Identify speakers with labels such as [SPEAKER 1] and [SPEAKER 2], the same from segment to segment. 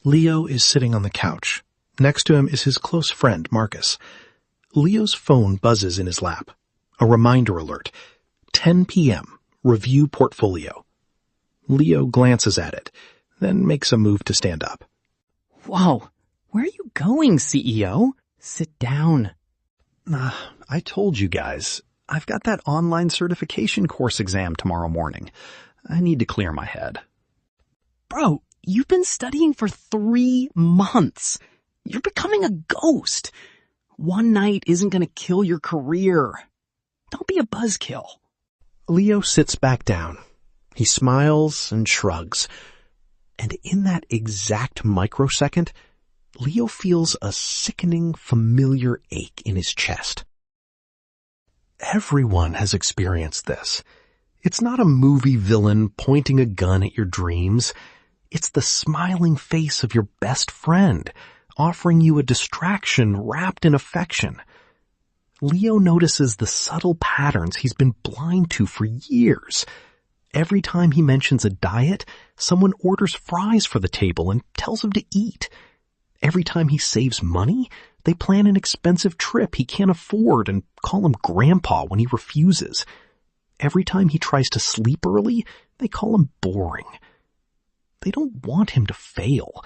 [SPEAKER 1] Leo is sitting on the couch. Next to him is his close friend, Marcus. Leo's phone buzzes in his lap. A reminder alert. 10 p.m. Review portfolio. Leo glances at it, then makes a move to stand up.
[SPEAKER 2] Whoa, where are you going, CEO? Sit down.
[SPEAKER 3] I told you guys, I've got that online certification course exam tomorrow morning. I need to clear my head.
[SPEAKER 2] Bro, you've been studying for 3 months. You're becoming a ghost. One night isn't gonna kill your career. Don't be a buzzkill.
[SPEAKER 1] Leo sits back down. He smiles and shrugs. And in that exact microsecond, Leo feels a sickening, familiar ache in his chest. Everyone has experienced this. It's not a movie villain pointing a gun at your dreams. It's the smiling face of your best friend, offering you a distraction wrapped in affection. Leo notices the subtle patterns he's been blind to for years. Every time he mentions a diet, someone orders fries for the table and tells him to eat. Every time he saves money, they plan an expensive trip he can't afford and call him grandpa when he refuses. Every time he tries to sleep early, they call him boring. They don't want him to fail.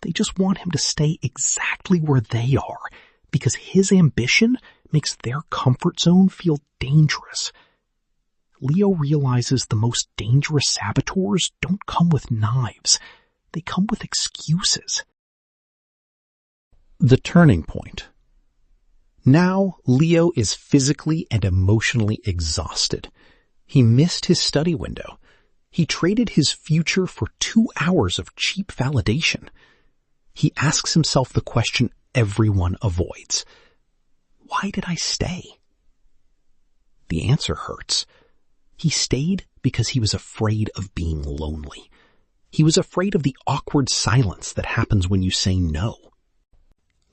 [SPEAKER 1] They just want him to stay exactly where they are, because his ambition makes their comfort zone feel dangerous. Leo realizes the most dangerous saboteurs don't come with knives. They come with excuses. The turning point. Now, Leo is physically and emotionally exhausted. He missed his study window. He traded his future for 2 hours of cheap validation. He asks himself the question everyone avoids. Why did I stay? The answer hurts. He stayed because he was afraid of being lonely. He was afraid of the awkward silence that happens when you say no.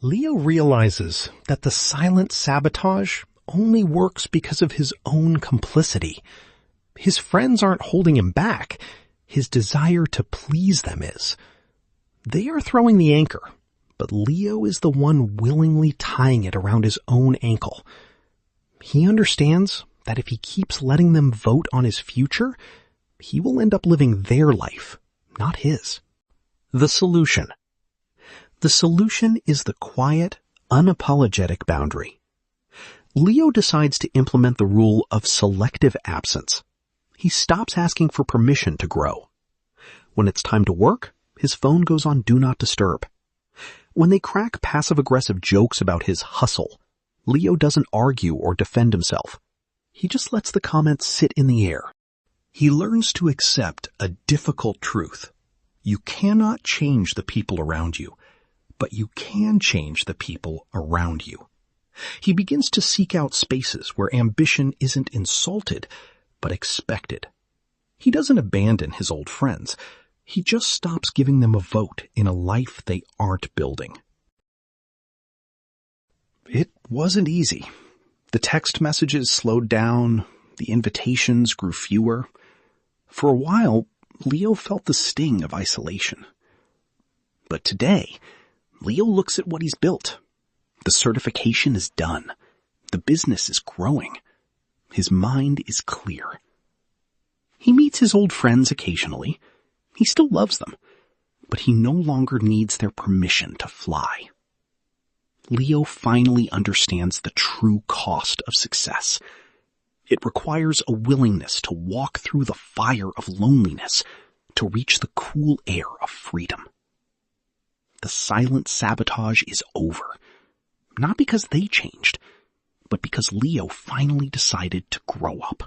[SPEAKER 1] Leo realizes that the silent sabotage only works because of his own complicity. His friends aren't holding him back. His desire to please them is. They are throwing the anchor, but Leo is the one willingly tying it around his own ankle. He understands that if he keeps letting them vote on his future, he will end up living their life, not his. The solution. The solution is the quiet, unapologetic boundary. Leo decides to implement the rule of selective absence. He stops asking for permission to grow. When it's time to work, his phone goes on Do Not Disturb. When they crack passive-aggressive jokes about his hustle, Leo doesn't argue or defend himself. He just lets the comments sit in the air. He learns to accept a difficult truth. You cannot change the people around you, but you can change the people around you. He begins to seek out spaces where ambition isn't insulted, but expected. He doesn't abandon his old friends. He just stops giving them a vote in a life they aren't building. It wasn't easy. The text messages slowed down. The invitations grew fewer. For a while, Leo felt the sting of isolation. But today, Leo looks at what he's built. The certification is done. The business is growing. His mind is clear. He meets his old friends occasionally. He still loves them, but he no longer needs their permission to fly. Leo finally understands the true cost of success. It requires a willingness to walk through the fire of loneliness to reach the cool air of freedom. The silent sabotage is over, not because they changed, but because Leo finally decided to grow up.